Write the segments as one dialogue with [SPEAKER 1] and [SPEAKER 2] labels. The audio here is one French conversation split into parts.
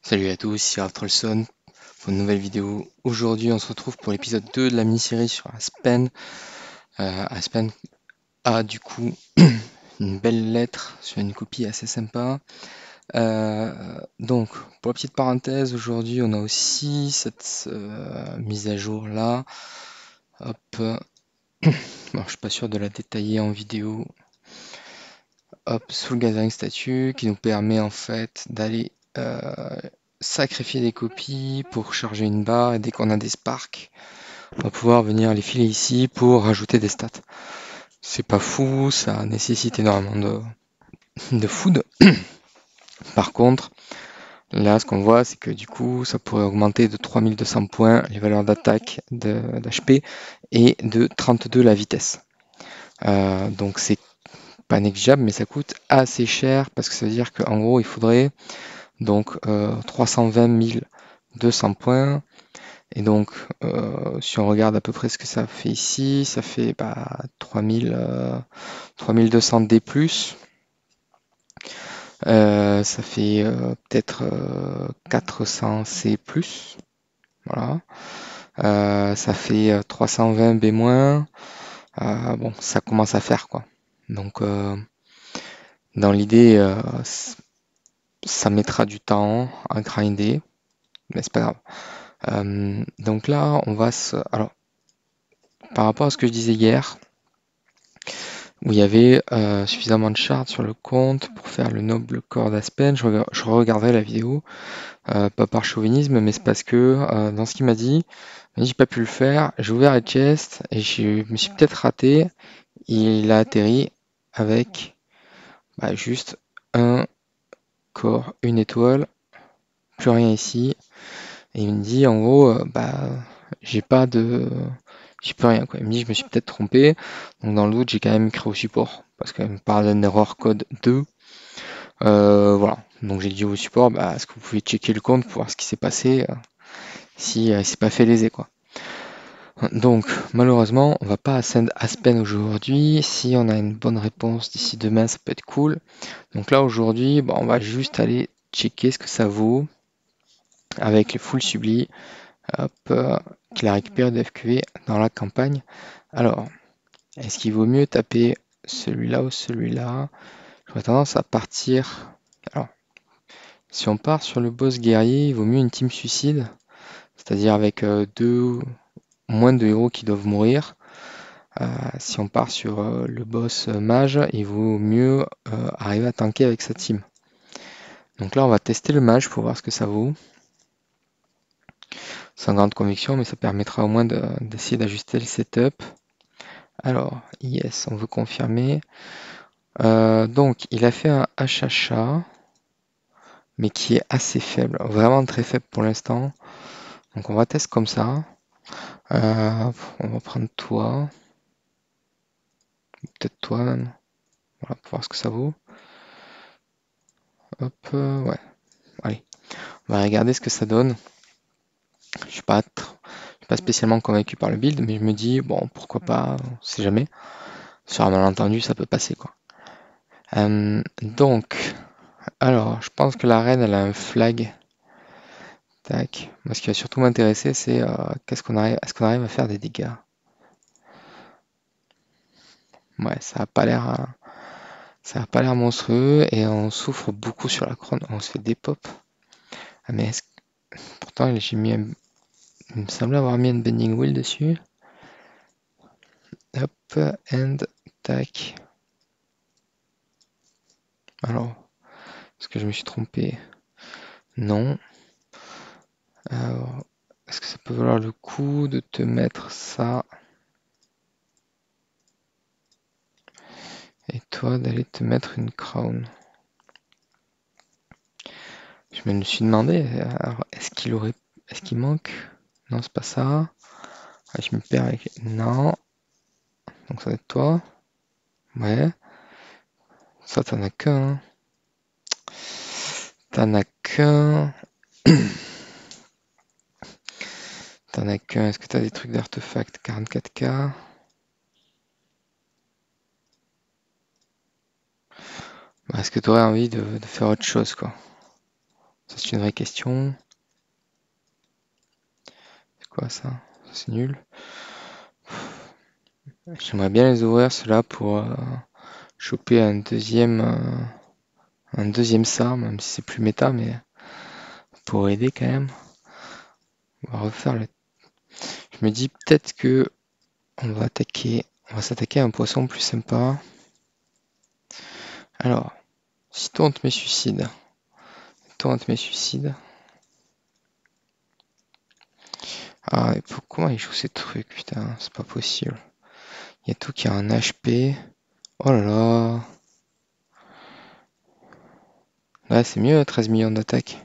[SPEAKER 1] Salut à tous, ici Trollson pour une nouvelle vidéo. Aujourd'hui, on se retrouve pour l'épisode 2 de la mini-série sur Aspen. Aspen a du coup une belle lettre sur une copie assez sympa. Donc, pour la petite parenthèse, aujourd'hui, on a aussi cette mise à jour là. Hop, bon, je suis pas sûr de la détailler en vidéo. Hop, sous le gathering statue qui nous permet en fait d'aller sacrifier des copies pour charger une barre et dès qu'on a des sparks, on va pouvoir venir les filer ici pour rajouter des stats. C'est pas fou, ça nécessite énormément de food. Par contre, là ce qu'on voit c'est que du coup ça pourrait augmenter de 3200 points les valeurs d'attaque, d'HP et de 32 la vitesse. Donc c'est pas négligeable mais ça coûte assez cher parce que ça veut dire qu'en gros il faudrait donc 320 200 points. Et donc, si on regarde à peu près ce que ça fait ici, ça fait 3200 D+, ça fait peut-être 400 C+, voilà. Ça fait 320 B-, bon, ça commence à faire quoi. Donc, dans l'idée, ça mettra du temps à grinder, mais c'est pas grave. Donc là, on va se... Alors, par rapport à ce que je disais hier, où il y avait suffisamment de shards sur le compte pour faire le noble corps d'Aspen, je regarderai la vidéo, pas par chauvinisme, mais c'est parce que dans ce qu'il m'a dit j'ai pas pu le faire, j'ai ouvert les chests et je me suis peut-être raté, il a atterri avec juste un corps, une étoile, plus rien ici, et il me dit en gros, j'ai pas de... J'y peux rien quoi. Il me dit je me suis peut-être trompé. Donc dans le doute j'ai quand même écrit au support. Parce qu'il me parle d'un erreur code 2. Voilà. Donc j'ai dit au support, est-ce que vous pouvez checker le compte pour voir ce qui s'est passé si il s'est pas fait léser quoi. Donc malheureusement on va pas ascend Aspen aujourd'hui. Si on a une bonne réponse d'ici demain ça peut être cool. Donc là aujourd'hui on va juste aller checker ce que ça vaut avec les full sublis. Hop, qu'il a récupéré de FQV dans la campagne. Alors, est-ce qu'il vaut mieux taper celui-là ou celui-là? J'aurais tendance à partir. Alors, si on part sur le boss guerrier, il vaut mieux une team suicide, c'est-à-dire avec moins de héros qui doivent mourir. Si on part sur le boss mage, il vaut mieux arriver à tanker avec sa team. Donc là, on va tester le mage pour voir ce que ça vaut. Sans grande conviction, mais ça permettra au moins d'essayer d'ajuster le setup. Alors, yes, on veut confirmer. Donc, il a fait un HHA, mais qui est assez faible, vraiment très faible pour l'instant. Donc, on va tester comme ça. On va prendre toi, peut-être toi même, voilà, pour voir ce que ça vaut. Hop, ouais, allez, on va regarder ce que ça donne. Je suis pas spécialement convaincu par le build, mais je me dis, bon, pourquoi pas, on sait jamais. Sur un malentendu, ça peut passer, quoi. Donc, alors, je pense que la reine, elle a un flag. Tac. Moi, ce qui va surtout m'intéresser, c'est est-ce qu'on arrive à faire des dégâts? Ouais, ça a pas l'air monstrueux et on souffre beaucoup sur la couronne. On se fait des pops. Ah, mais pourtant, il me semblait avoir mis une bending wheel dessus. Hop, and tac. Alors, est-ce que je me suis trompé? Non. Alors, est-ce que ça peut valoir le coup de te mettre ça et toi d'aller te mettre une crown? Je me suis demandé, alors, est-ce qu'il manque? Non, c'est pas ça. Ah, je me perds avec. Non. Donc ça va être toi. Ouais. Ça, t'en as qu'un, hein. T'en as qu'un. T'en as qu'un. Est-ce que t'as des trucs d'artefacts 44K? Est-ce que t'aurais envie de faire autre chose, quoi? Ça, c'est une vraie question. C'est quoi ça? C'est nul. J'aimerais bien les ouvrir ceux-là pour choper un deuxième SAR, même si c'est plus méta, mais pour aider quand même. On va refaire le. Je me dis peut-être que on va s'attaquer à un poisson plus sympa. Alors, si toi on te met suicide, Ah, et comment il joue ces trucs, putain, c'est pas possible. Il y a tout qui a un HP. Oh là là. Là, c'est mieux, 13 millions d'attaque.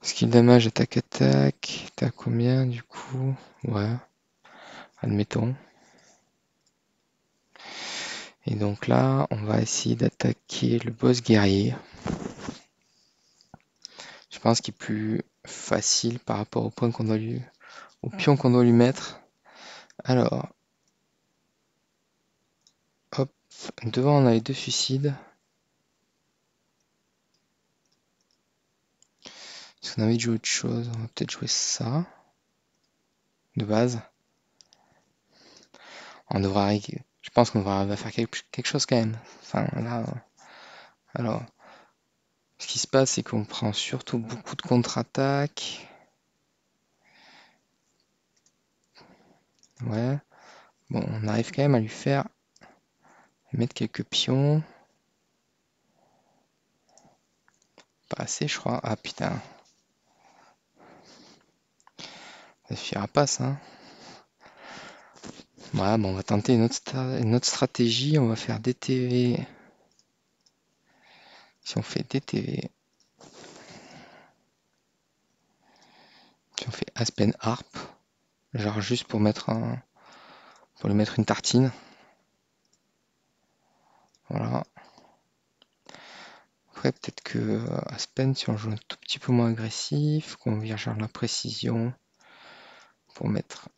[SPEAKER 1] Skill damage, attaque. T'as combien du coup? Ouais, admettons. Et donc là, on va essayer d'attaquer le boss guerrier. Je pense qu'il est plus facile par rapport au point qu'on doit au pion qu'on doit lui mettre. Alors, hop, devant on a les deux suicides. Si on a envie de jouer autre chose, on va peut-être jouer ça. De base. Je pense qu'on va faire quelque chose quand même. Enfin, là, alors, ce qui se passe, c'est qu'on prend surtout beaucoup de contre-attaques. Ouais. Bon, on arrive quand même à lui faire mettre quelques pions. Pas assez, je crois. Ah putain. Ça suffira pas, ça. Ouais, bon, on va tenter une autre stratégie. On va faire DTV. Si on fait DTV. Si on fait Aspen Harp. Genre juste pour pour lui mettre une tartine. Voilà. Après, peut-être que Aspen, si on joue un tout petit peu moins agressif, qu'on vire genre la précision pour mettre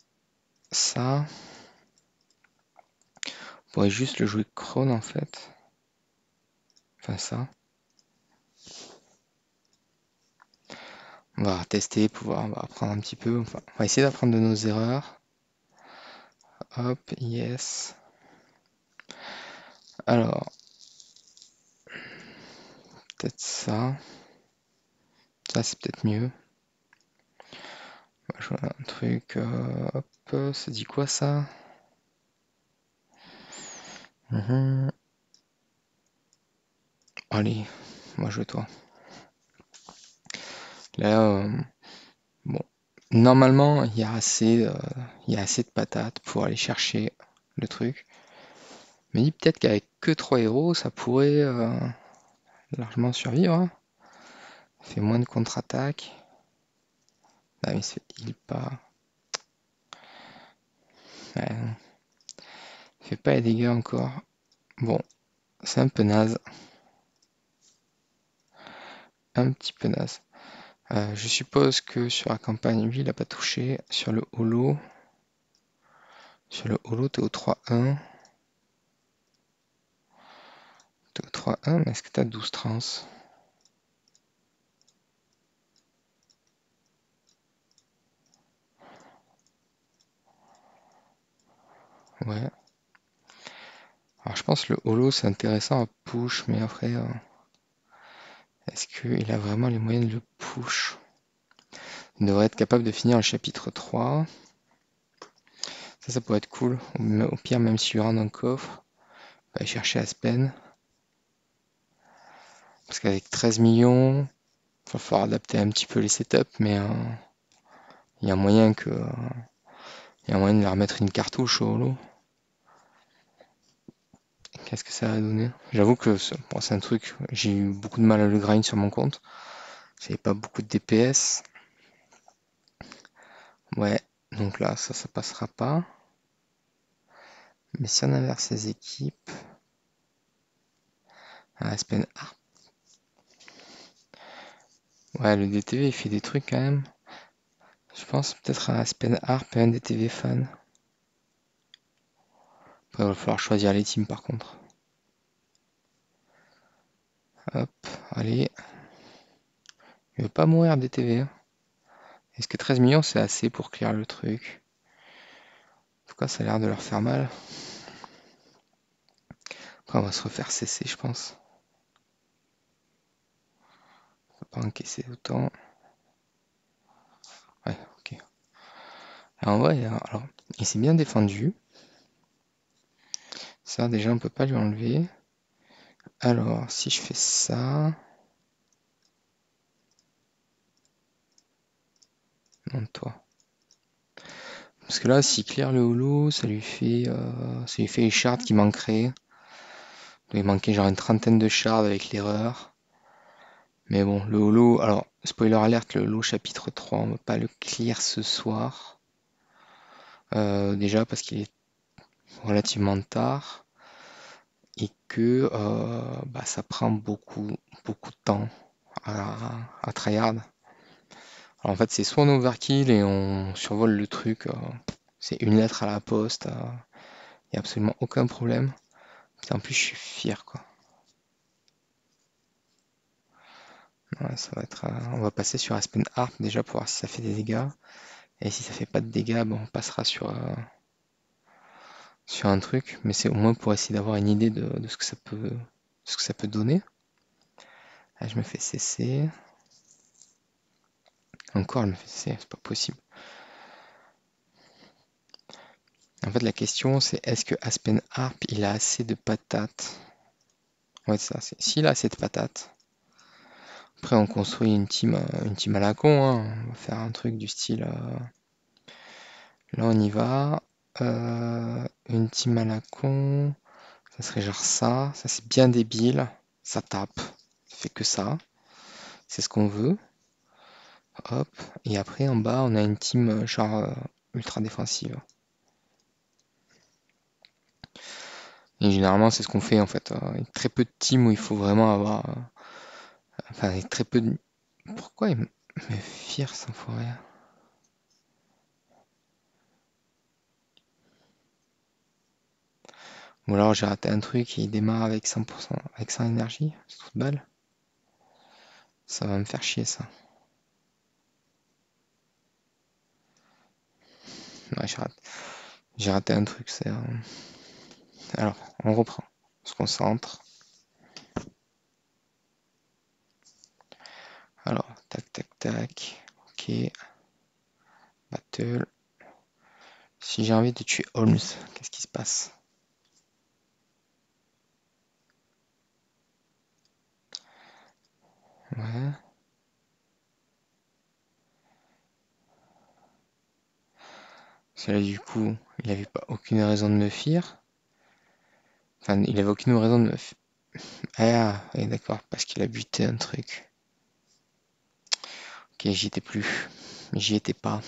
[SPEAKER 1] ça. On pourrait juste le jouer Krone en fait. Enfin ça. On va tester, on va apprendre un petit peu. Enfin, on va essayer d'apprendre de nos erreurs. Hop, yes. Alors, peut-être ça. Ça, c'est peut-être mieux. On va jouer un truc. Hop, ça dit quoi ça? Allez, moi je toi. Là, bon, normalement, il y a assez de patates pour aller chercher le truc. Mais peut-être qu'avec que 3 héros, ça pourrait largement survivre, hein. Ça fait moins de contre-attaque. Ah, mais c'est il pas. Ouais, non. Il fait pas les dégâts encore. Bon, c'est un peu naze. Un petit peu naze. Je suppose que sur la campagne, lui, il a pas touché. Sur le holo, t'es au 3-1. T'es au 3-1, mais est-ce que t'as 12 trans? Ouais. Alors je pense que le holo c'est intéressant à push, mais après, est-ce qu'il a vraiment les moyens de le push? Il devrait être capable de finir le chapitre 3. Ça pourrait être cool. Au pire, même s'il lui rend un coffre, on va aller chercher Aspen. Parce qu'avec 13 millions, il va falloir adapter un petit peu les setups, mais il y a moyen il y a moyen de leur remettre une cartouche au holo. Qu'est-ce que ça va donner? J'avoue que bon, c'est un truc, j'ai eu beaucoup de mal à le grind sur mon compte. J'avais pas beaucoup de DPS. Ouais, donc là, ça passera pas. Mais si on inverse ces équipes, Aspen Harp. Ouais, le DTV il fait des trucs quand même. Je pense peut-être à Aspen Harp et un DTV fan. Après, il va falloir choisir les teams par contre. Hop, allez. Il veut pas mourir DTV, hein. Est-ce que 13 millions c'est assez pour clear le truc? En tout cas, ça a l'air de leur faire mal. Après, on va se refaire cesser, je pense. On va pas encaisser autant. Ouais, ok. Alors, ouais, alors, il s'est bien défendu. Ça, déjà, on peut pas lui enlever. Alors, si je fais ça... Non, toi. Parce que là, s'il clear le holo, ça lui fait les shards qui manqueraient. Il manquait genre une trentaine de shards avec l'erreur. Mais bon, le holo, alors, spoiler alert, le holo chapitre 3, on va pas le clear ce soir. Déjà parce qu'il est relativement tard et que bah, ça prend beaucoup, beaucoup de temps à tryhard. Alors en fait, c'est soit on overkill et on survole le truc, c'est une lettre à la poste, il n'y a absolument aucun problème. En plus, je suis fier, quoi. Ouais, ça va être, on va passer sur Aspen Harp déjà pour voir si ça fait des dégâts. Et si ça fait pas de dégâts, bon, on passera sur un truc, mais c'est au moins pour essayer d'avoir une idée de ce que ça peut donner. Là, je me fais cesser. Encore, elle me fait cesser, c'est pas possible. En fait, la question, c'est est-ce que Aspen Harp, il a assez de patates? Ouais, c'est ça. S'il a assez de patates, après, on construit une team à la con, hein. On va faire un truc du style. Là, on y va. Une team à la con. Ça serait genre ça. Ça, c'est bien débile. Ça tape. Ça fait que ça. C'est ce qu'on veut. Hop. Et après, en bas, on a une team genre ultra défensive. Et généralement, c'est ce qu'on fait en fait. Avec très peu de teams où il faut vraiment avoir. Enfin, avec très peu de. Pourquoi il me fier sans forêt? Ou alors j'ai raté un truc et il démarre avec 100%, avec 100 énergie. C'est toute balle. Ça va me faire chier ça. Ouais, j'ai raté un truc. Alors, on reprend. On se concentre. Alors, tac, tac, tac. Ok. Battle. Si j'ai envie de tuer Holmes, qu'est-ce qui se passe? Ouais. Cela du coup, il avait pas aucune raison de me fuir. Enfin, il avait aucune raison de me fuir. Ah, ouais, d'accord, parce qu'il a buté un truc. Ok, j'y étais plus. J'y étais pas.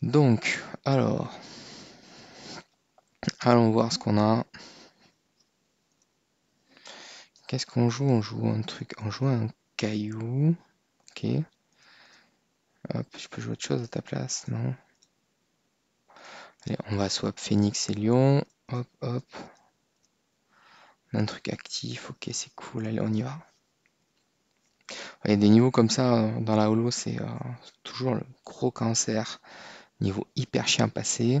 [SPEAKER 1] Donc, alors, allons voir ce qu'on a. Qu'est-ce qu'on joue? On joue un truc. On joue un caillou. Ok. Hop, je peux jouer autre chose à ta place? Non. Allez, on va swap Phoenix et Lion. Hop, hop. On a un truc actif. Ok, c'est cool. Allez, on y va. Il y a des niveaux comme ça dans la holo, c'est toujours le gros cancer. Niveau hyper chien passé.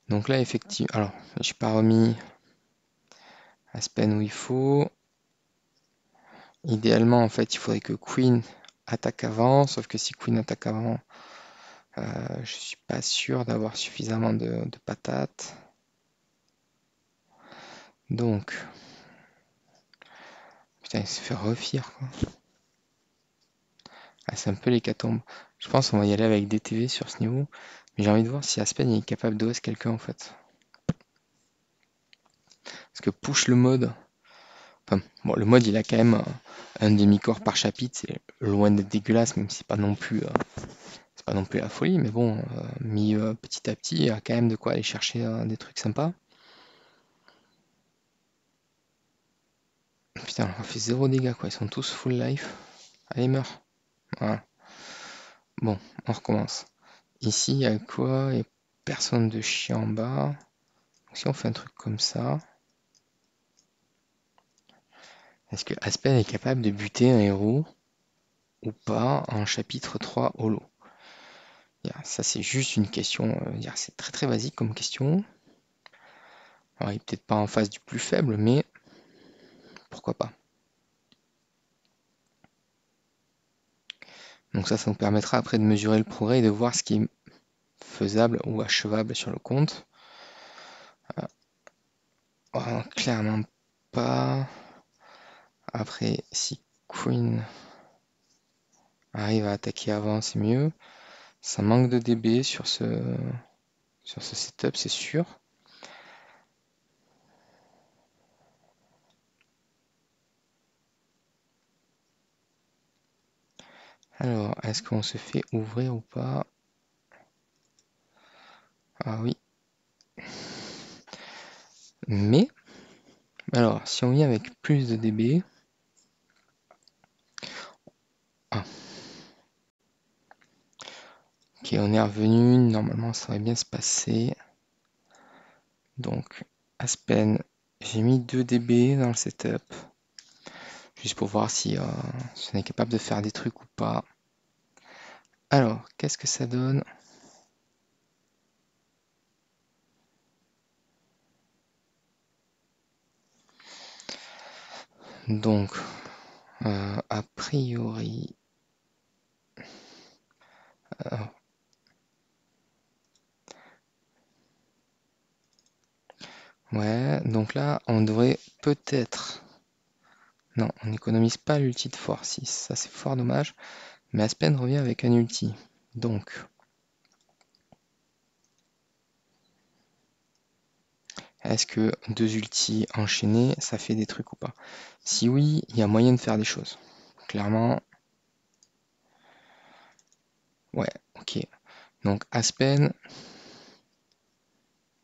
[SPEAKER 1] Donc là, effectivement. Alors, j'ai pas remis Aspen où il faut. Idéalement, en fait, il faudrait que Queen attaque avant. Sauf que si Queen attaque avant, je suis pas sûr d'avoir suffisamment de patates. Donc, putain, il se fait refier, quoi. Ah, c'est un peu l'hécatombe. Je pense qu'on va y aller avec DTV sur ce niveau. Mais j'ai envie de voir si Aspen est capable d'OS quelqu'un en fait. Parce que push le mode. Enfin, bon, le mode il a quand même un demi-corps par chapitre. C'est loin d'être dégueulasse, même si c'est pas non plus la folie. Mais bon, mis petit à petit, il y a quand même de quoi aller chercher des trucs sympas. Putain, on a fait zéro dégâts quoi. Ils sont tous full life. Allez, meurs. Voilà. Bon, on recommence. Ici, il y a quoi? Il y a personne de chien en bas. Donc, si on fait un truc comme ça. Est-ce que Aspen est capable de buter un héros ou pas en chapitre 3 Holo? Ça, c'est juste une question, c'est très très basique comme question. Alors, il est peut-être pas en face du plus faible, mais pourquoi pas. Donc ça nous permettra après de mesurer le progrès et de voir ce qui est faisable ou achevable sur le compte. Oh, clairement pas. Après, si Queen arrive à attaquer avant, c'est mieux. Ça manque de DB sur ce setup, c'est sûr. Alors, est-ce qu'on se fait ouvrir ou pas? Ah oui. Mais, alors, si on vient avec plus de DB... Ah. Ok, on est revenu. Normalement, ça va bien se passer. Donc, Aspen, j'ai mis 2 DB dans le setup. Juste pour voir si on est capable de faire des trucs ou pas. Alors, qu'est-ce que ça donne? Donc, a priori... ouais, donc là, on devrait peut-être... Non, on n'économise pas l'ulti de Fort 6. Ça, c'est fort dommage. Mais Aspen revient avec un ulti. Donc... Est-ce que 2 ultis enchaînés, ça fait des trucs ou pas? Si oui, il y a moyen de faire des choses. Clairement, ouais, ok. Donc Aspen,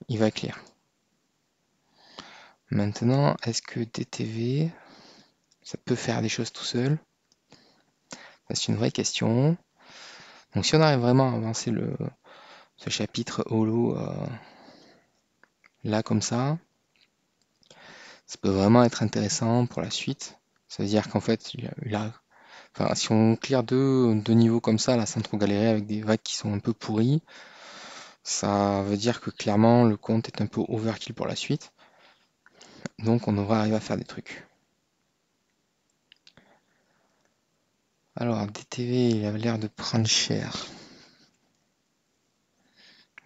[SPEAKER 1] il va clear. Maintenant, est-ce que DTV, ça peut faire des choses tout seul? C'est une vraie question. Donc si on arrive vraiment à avancer ce chapitre holo là comme ça peut vraiment être intéressant pour la suite. Ça veut dire qu'en fait, enfin, si on clear deux niveaux comme ça, là, sans trop galérer avec des vagues qui sont un peu pourries, ça veut dire que clairement le compte est un peu overkill pour la suite. Donc on devrait arriver à faire des trucs. Alors DTV, il a l'air de prendre cher.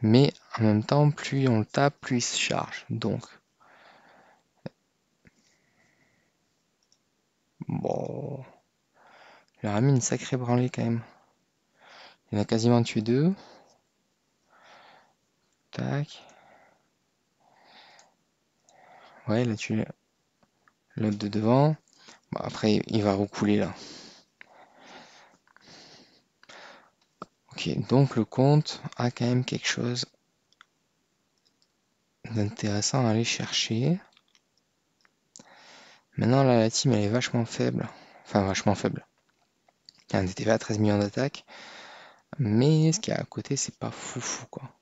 [SPEAKER 1] Mais en même temps, plus on le tape, plus il se charge. Donc, bon, il a mis une sacrée branlée quand même. Il en a quasiment tué deux. Tac. Ouais, il a tué l'autre de devant. Bon, après, il va recouler là. Ok, donc le compte a quand même quelque chose d'intéressant à aller chercher. Maintenant, là, la team, elle est vachement faible. Enfin, vachement faible. Il y a un DTV à 13 millions d'attaques. Mais ce qu'il y a à côté, c'est pas foufou, quoi.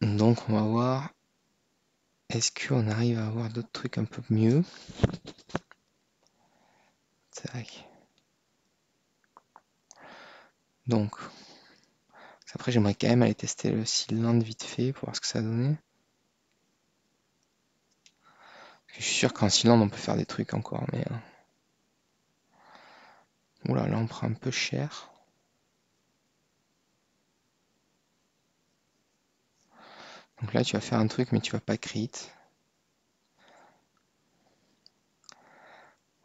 [SPEAKER 1] Donc, on va voir. Est-ce qu'on arrive à avoir d'autres trucs un peu mieux? Tac. Donc, après, j'aimerais quand même aller tester le Sealand vite fait pour voir ce que ça donnait. Je suis sûr qu'en Sealand, on peut faire des trucs encore, mais... Oula, là, on prend un peu cher. Donc là, tu vas faire un truc, mais tu vas pas crit.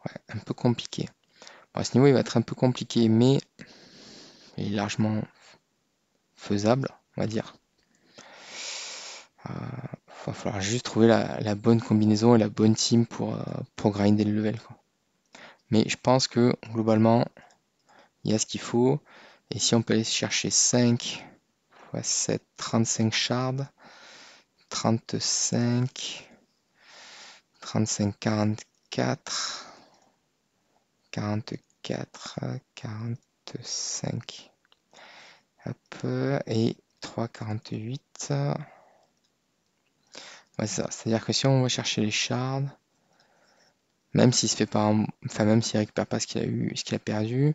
[SPEAKER 1] Ouais, un peu compliqué. Bon, à ce niveau, il va être un peu compliqué, mais il est largement faisable, on va dire. Va falloir juste trouver la bonne combinaison et la bonne team pour grinder le level, quoi. Mais je pense que globalement, il y a ce qu'il faut. Et si on peut aller chercher 5 x 7, 35 shards, 35, 35, 44, 44, 45. Hop, et 3, 48. Ouais, c'est ça. C'est-à-dire que si on va chercher les shards, Même s'il se fait pas, enfin même s'il récupère pas ce qu'il a eu, ce qu'il a perdu,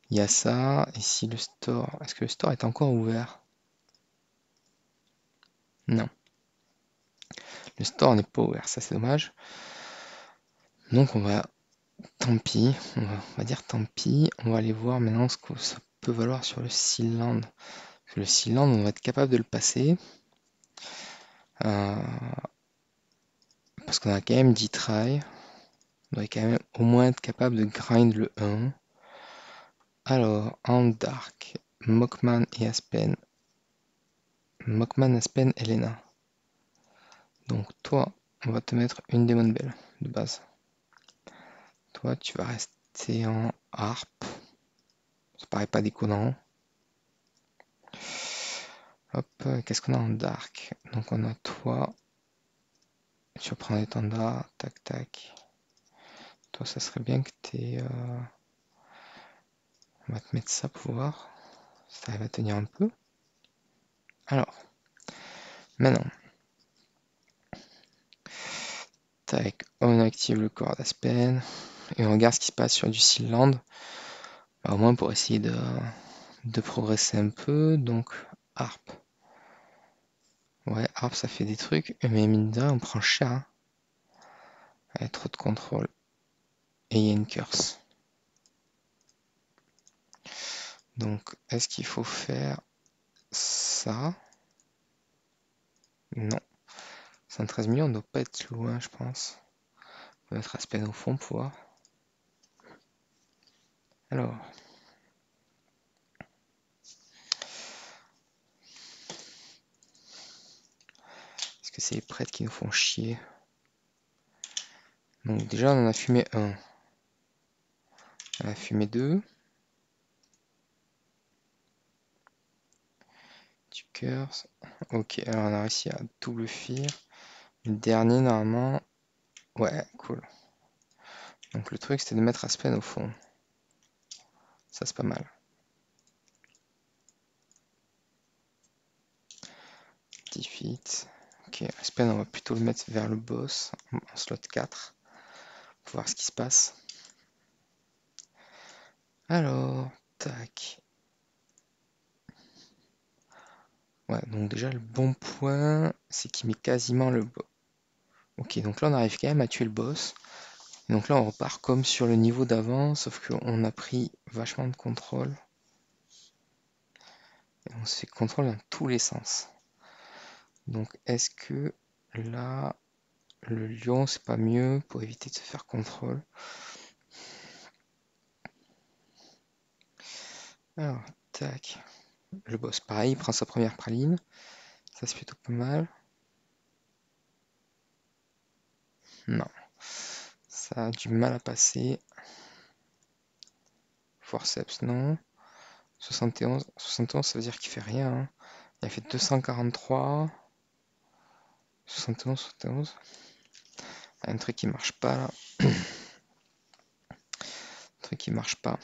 [SPEAKER 1] il y a ça. Et si le store, est-ce que le store est encore ouvert? Non, le store n'est pas ouvert, ça c'est dommage. Donc tant pis, on va dire tant pis. On va aller voir maintenant ce que ça peut valoir sur le Sealand. Parce que le Sealand, on va être capable de le passer. Parce qu'on a quand même 10 tries. On doit quand même au moins être capable de grind le 1. Alors, en dark, Mockman et Aspen. Mockman, Aspen, Elena. Donc toi, on va te mettre une Demon Bell de base. Toi, tu vas rester en harp. Ça paraît pas déconnant. Hop, qu'est-ce qu'on a en dark? Donc on a toi. Tu vas prendre les tendas. Tac, tac. Toi, ça serait bien que t'aies... On va te mettre ça pour voir si ça va tenir un peu. Alors, maintenant. Tac, on active le corps d'Aspen. Et on regarde ce qui se passe sur du Sealand. Bah, au moins pour essayer de progresser un peu. Donc, harp. Ouais, harp, ça fait des trucs. Mais mine de rien, on prend cher. Hein. Ouais, trop de contrôle. Et il y a une curse. Donc, est-ce qu'il faut faire ça? Non. 113 millions, on doit pas être loin, je pense. On va mettre Aspen au fond pour voir. Alors. Est-ce que c'est les prêtres qui nous font chier? Donc déjà, on en a fumé un. On a fumé deux. Du curse. Ok, alors on a réussi à double fear. Le dernier, normalement... Ouais, cool. Donc le truc, c'était de mettre Aspen au fond. Ça, c'est pas mal. Defeat. Ok, Aspen, on va plutôt le mettre vers le boss, en slot 4. Pour voir ce qui se passe. Alors, tac. Ouais, donc déjà, le bon point, c'est qu'il met quasiment le boss. Ok, donc là, on arrive quand même à tuer le boss. Et donc là, on repart comme sur le niveau d'avant, sauf qu'on a pris vachement de contrôle. Et on se fait contrôle dans tous les sens. Donc, est-ce que là, le lion, c'est pas mieux pour éviter de se faire contrôle? Alors, tac. Le boss, pareil, il prend sa première praline. Ça, c'est plutôt pas mal. Non. Ça a du mal à passer. Forceps, non. 71. 71, ça veut dire qu'il fait rien. Hein. Il a fait 243. 71, 71. Ah, un truc qui marche pas là. Un truc qui marche pas.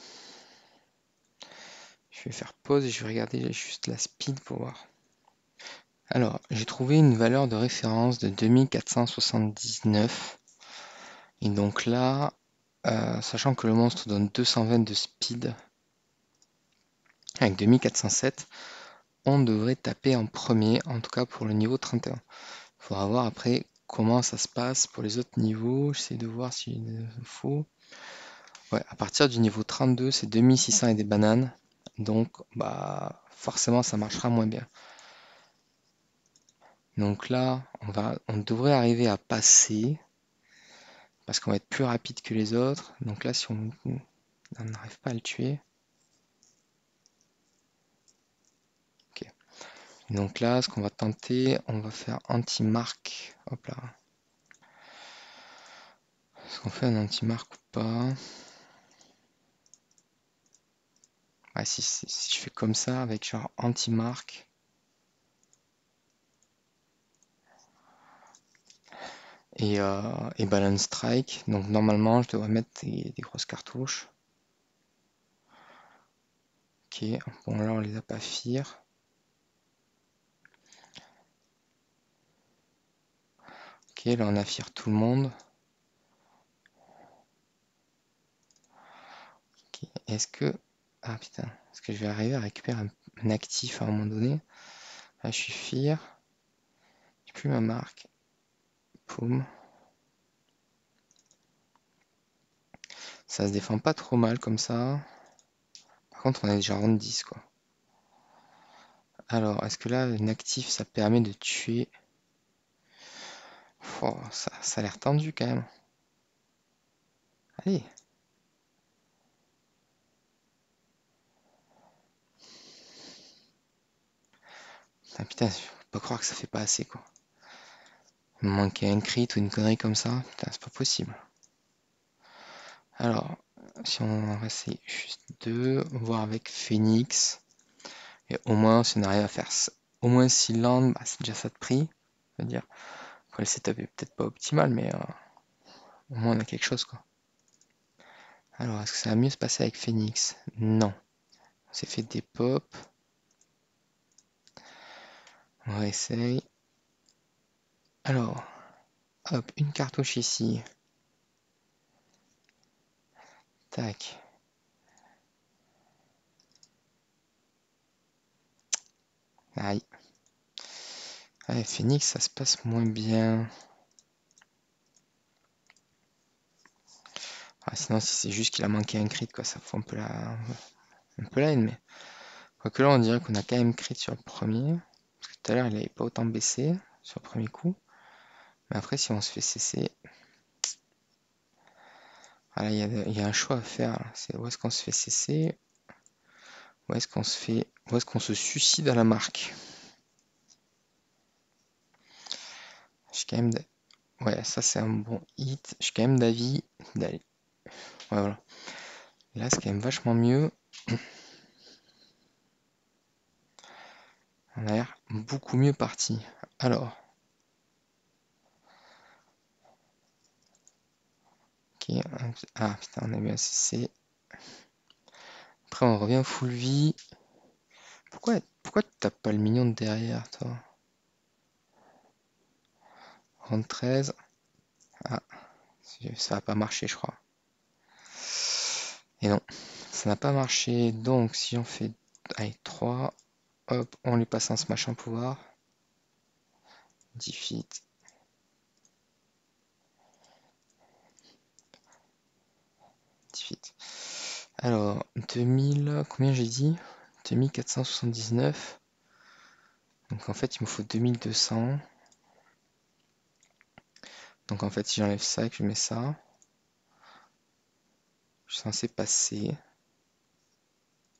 [SPEAKER 1] Je vais faire pause et je vais regarder juste la speed pour voir. Alors, j'ai trouvé une valeur de référence de 2479. Et donc là, sachant que le monstre donne 220 de speed, avec 2407, on devrait taper en premier, en tout cas pour le niveau 31. Il faudra voir après comment ça se passe pour les autres niveaux. J'essaie de voir s'il y a une info. Ouais, à partir du niveau 32, c'est 2600 et des bananes. Donc, bah, forcément, ça marchera moins bien. Donc là, on devrait arriver à passer parce qu'on va être plus rapide que les autres. Donc là, si on n'arrive pas à le tuer. Ok. Donc là, ce qu'on va tenter, on va faire anti-marque. Hop là. Est-ce qu'on fait un anti-marque ou pas? Ah, si je fais comme ça, avec genre anti-marque. Et balance strike. Donc normalement, je devrais mettre des grosses cartouches. Ok, bon là on les a pas fear. Ok, là on a fear tout le monde. Est-ce que... Ah putain, est-ce que je vais arriver à récupérer un actif à un moment donné? Là, je suis fier. J'ai plus ma marque. Poum. Ça se défend pas trop mal comme ça. Par contre, on est déjà round 10, quoi. Alors, est-ce que là, une actif, ça permet de tuer... Oh, ça a l'air tendu quand même. Allez. Ah, putain, je peux pas croire que ça fait pas assez, quoi. Il me manquait un crit ou une connerie comme ça. Putain, c'est pas possible. Alors, si on en reste juste deux, voir avec Phoenix. Et au moins, si on arrive à faire au moins 6 landes, bah, c'est déjà ça de prix. Je veux dire. Après, le setup est peut-être pas optimal, mais au moins on a quelque chose, quoi. Alors, est-ce que ça va mieux se passer avec Phoenix? Non. On s'est fait des pops. On réessaye. Alors, hop, une cartouche ici. Tac. Aïe. Allez, Phoenix, ça se passe moins bien. Ah, sinon, si c'est juste qu'il a manqué un crit, quoi, ça fout un peu la haine, mais. Quoique là, on dirait qu'on a quand même crit sur le premier. Parce que tout à l'heure, il n'avait pas autant baissé sur le premier coup. Mais après, si on se fait cesser. Voilà, il y a un choix à faire. C'est où est-ce qu'on se fait cesser? Où est-ce qu'on se fait. Où est-ce qu'on se suicide à la marque? Je suis quand même. Ouais, ça c'est un bon hit. Je suis quand même d'avis d'aller. Ouais, voilà. Là, c'est quand même vachement mieux. On a l'air beaucoup mieux parti. Alors. Ok. Ah putain, on a mis un CC. Après, on revient full vie. Pourquoi tu tapes pas le mignon de derrière, toi? Round 13. Ah, ça va pas marcher, je crois. Et non, ça n'a pas marché. Donc, si on fait. Allez, 3. Hop, on lui passe un smash en pouvoir. Defeat. Defeat. Alors, 2000. Combien j'ai dit? 2479. Donc, en fait, il me faut 2200. Donc, en fait, si j'enlève ça et que je mets ça, je suis censé passer.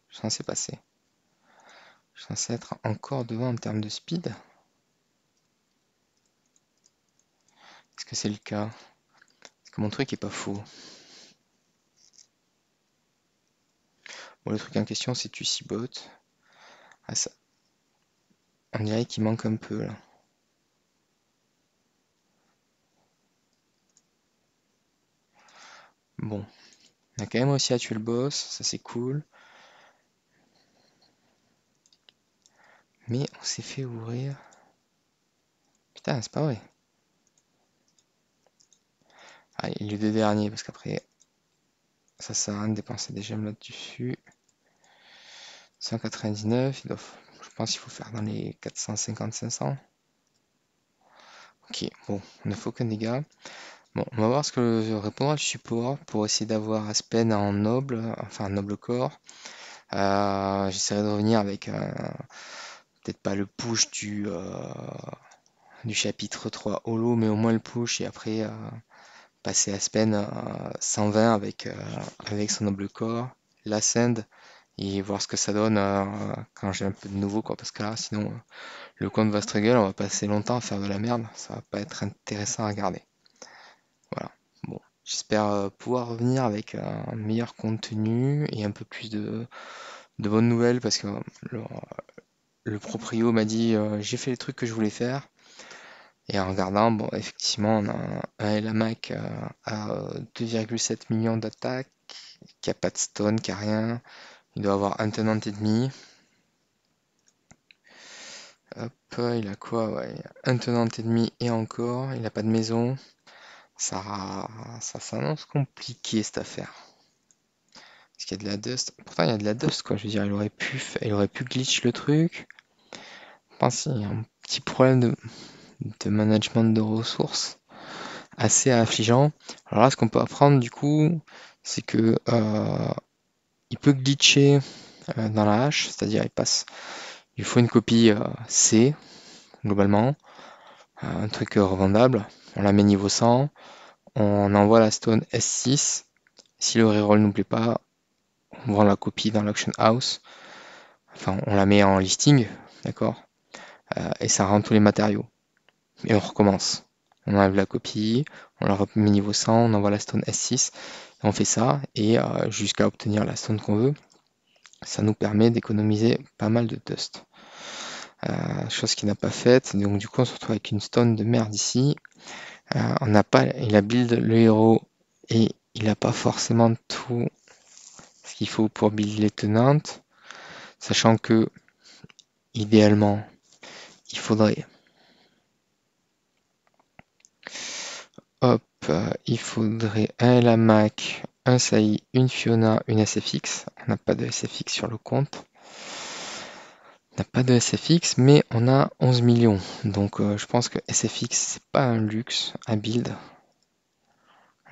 [SPEAKER 1] Je suis censé passer. Je suis censé être encore devant en termes de speed. Est-ce que c'est le cas? Est-ce que mon truc est pas faux? Bon, le truc en question, c'est Tucibot. Ah, ça. On dirait qu'il manque un peu là. Bon, on a quand même réussi à tuer le boss, ça c'est cool. Mais on s'est fait ouvrir. Putain, c'est pas vrai. Allez, les deux derniers, parce qu'après, ça sert à rien de dépenser des gemmes là-dessus. 199, je pense qu'il faut faire dans les 450-500. Ok, bon, on n'a fait aucun dégât. Bon, on va voir ce que répondra le support pour essayer d'avoir Aspen en noble, enfin noble corps. J'essaierai de revenir avec peut-être pas le push du chapitre 3 holo, mais au moins le push et après passer Aspen 120 avec son noble corps, l'ascend et voir ce que ça donne quand j'ai un peu de nouveau quoi, parce que là sinon le compte va struggle, on va passer longtemps à faire de la merde, ça va pas être intéressant à regarder. Voilà. Bon, j'espère pouvoir revenir avec un meilleur contenu et un peu plus de bonnes nouvelles parce que le proprio m'a dit j'ai fait les trucs que je voulais faire. Et en regardant, bon, effectivement, on a un LMAC à 2,7 millions d'attaques, qui a pas de stone, qui a rien. Il doit avoir un tenant et demi. Hop, il a quoi? Ouais, un tenant et demi et encore. Il a pas de maison. Ça s'annonce compliqué cette affaire. Est-ce qu'il y a de la dust? Pourtant, il y a de la dust, quoi. Je veux dire, il aurait pu glitch le truc. Je pense qu'il y a un petit problème de management de ressources assez affligeant. Alors là, ce qu'on peut apprendre, du coup, c'est que il peut glitcher dans la hache, c'est-à-dire il faut une copie C, globalement, un truc revendable. On la met niveau 100, on envoie la stone S6. Si le reroll nous plaît pas, on vend la copie dans l'auction house. Enfin, on la met en listing, d'accord? Et ça rend tous les matériaux. Et on recommence. On enlève la copie, on la remet niveau 100, on envoie la stone S6, et on fait ça, et jusqu'à obtenir la stone qu'on veut. Ça nous permet d'économiser pas mal de dust. Chose qu'il n'a pas faite, donc du coup on se retrouve avec une stone de merde ici. On n'a pas, il a build le héros et il n'a pas forcément tout ce qu'il faut pour build les tenantes, sachant que idéalement il faudrait il faudrait un Lamac, un Saï, une Fiona, une SFX. On n'a pas de SFX sur le compte. On n'a pas de SFX, mais on a 11 millions. Donc je pense que SFX, c'est pas un luxe à build.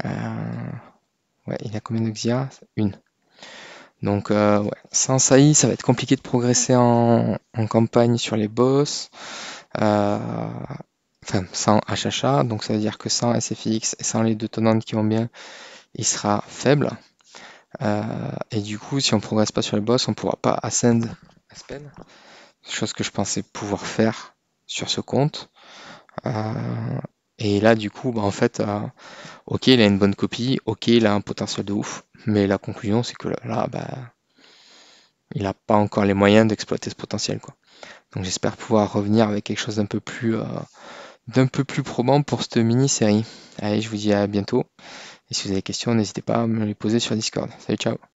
[SPEAKER 1] Ouais, il a combien de Xia? Une. Donc ouais, sans Saï, ça va être compliqué de progresser en campagne sur les boss. Enfin, sans HHA, donc ça veut dire que sans SFX et sans les deux tenantes qui vont bien, il sera faible. Et du coup, si on progresse pas sur les boss, on pourra pas ascend Aspen, chose que je pensais pouvoir faire sur ce compte. Et là, du coup, bah, en fait, ok, il a une bonne copie, ok, il a un potentiel de ouf, mais la conclusion, c'est que là, bah, il n'a pas encore les moyens d'exploiter ce potentiel, quoi. Donc j'espère pouvoir revenir avec quelque chose d'un peu plus probant pour cette mini-série. Allez, je vous dis à bientôt. Et si vous avez des questions, n'hésitez pas à me les poser sur Discord. Salut, ciao!